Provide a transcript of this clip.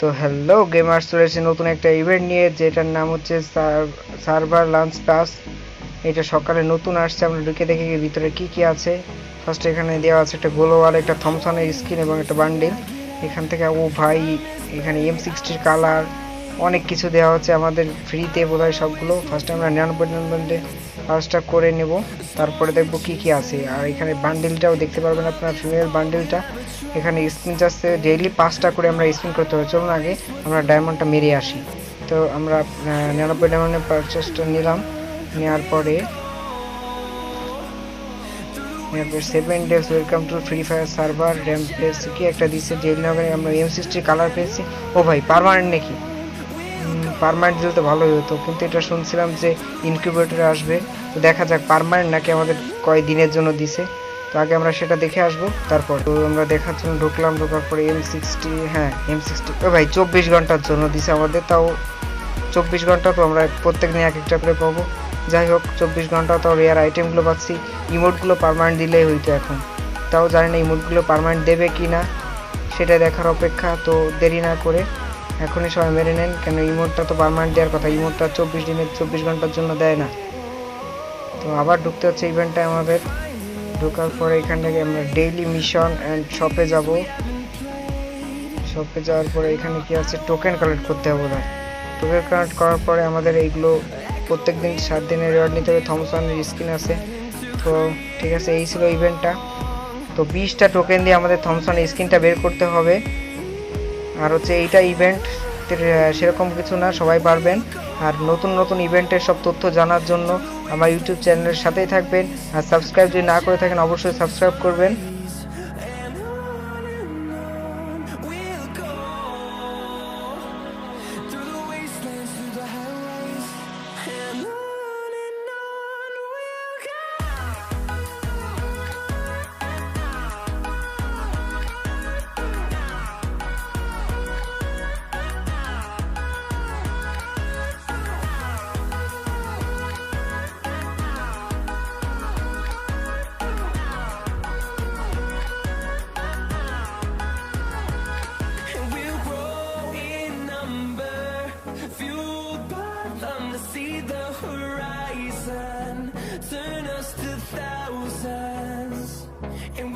তো hello gamers, চলে এসেছে নতুন একটা ইভেন্ট নিয়ে, যেটার নাম হচ্ছে সার্ভার লঞ্চ পাস। এটা সকালে নতুন আসছে, আমরা ঢুকে দেখি ভিতরে কি কি আছে। ফার্স্ট এখানে দেওয়া আছে একটা গ্লোওয়াল, একটা থমসনের স্কিন এবং একটা বান্ডিল। এখান থেকে ও ভাই, এখানে M60 কালার অনেক কিছু দেওয়া হচ্ছে আমাদের ফ্রিতে বোধহয় সবগুলো। ফার্স্ট আমরা 99 কাজটা করে নেব, তারপরে দেখবো কি কি আছে। আর এখানে বান্ডিলটাও দেখতে পারবেন আপনার, ফিমেল বান্ডিলটা। এখানে স্পিন যাচ্ছে ডেইলি 5টা করে আমরা স্পিন করতে হবে। চলুন আগে আমরা ডায়মন্ডটা মেরে আসি। তো আমরা 99 ডায়মন্ডের পারচেসটা নিলাম। নেওয়ার পরে 7 days welcome to free fire server rampage কি একটা দিচ্ছে ডেইলি নগরে। আমরা M60 কালার পেয়েছি। ও ভাই পার্মানেন্ট নাকি? পার্মানেন্ট দিলে তো ভালোই হতো, কিন্তু এটা শুনছিলাম যে ইনকিউবেটরে আসবে। তো দেখা যাক পার্মানেন্ট নাকি আমাদের কয় দিনের জন্য দিছে। তো আগে আমরা সেটা দেখে আসবো, তারপর তো আমরা দেখার জন্য ঢুকলাম। ঢোকার পরে M60, হ্যাঁ M60 ও ভাই 24 ঘন্টার জন্য দিছে আমাদের। তাও 24 ঘন্টা তো আমরা প্রত্যেক দিন এক একটা করে পাবো। যাই হোক 24 ঘন্টা তাও রেয়ার আইটেমগুলো পাচ্ছি। ইমোটগুলো পার্মানেন্ট দিলেই হইতো এখন। তাও জানি না ইমোটগুলো পার্মানেন্ট দেবে কি না, সেটা দেখার অপেক্ষা। তো দেরি না করে এখনই সবাই মেরে নেন, কেন ইমোটটা তো পার্মানেন্ট দেওয়ার কথা। ইমোটটা 24 ঘন্টার জন্য দেয় না। তো আবার ঢুকতে হচ্ছে ইভেন্টটা আমাদের। ঢোকার পরে এখান থেকে আমরা ডেইলি মিশন অ্যান্ড শপে যাব। শপে যাওয়ার পরে এখানে কি আছে, টোকেন কালেক্ট করতে হবে না। টোকেন কালেক্ট করার পরে আমাদের এইগুলো প্রত্যেক দিন 7 দিনের রেওয়ার্ড নিতে হবে। থমসনের স্কিন আছে। তো ঠিক আছে, এই ছিল ইভেন্টটা। তো 20টা টোকেন দিয়ে আমাদের থমসনের স্কিনটা বের করতে হবে। আর হচ্ছে এইটা ইভেন্ট সেরকম কিছু না, সবাই পারবেন। আর নতুন নতুন ইভেন্টের সব তথ্য জানার জন্য আমার ইউটিউব চ্যানেলের সাথেই থাকবেন। আর সাবস্ক্রাইব যদি না করে থাকেন অবশ্যই সাবস্ক্রাইব করবেন।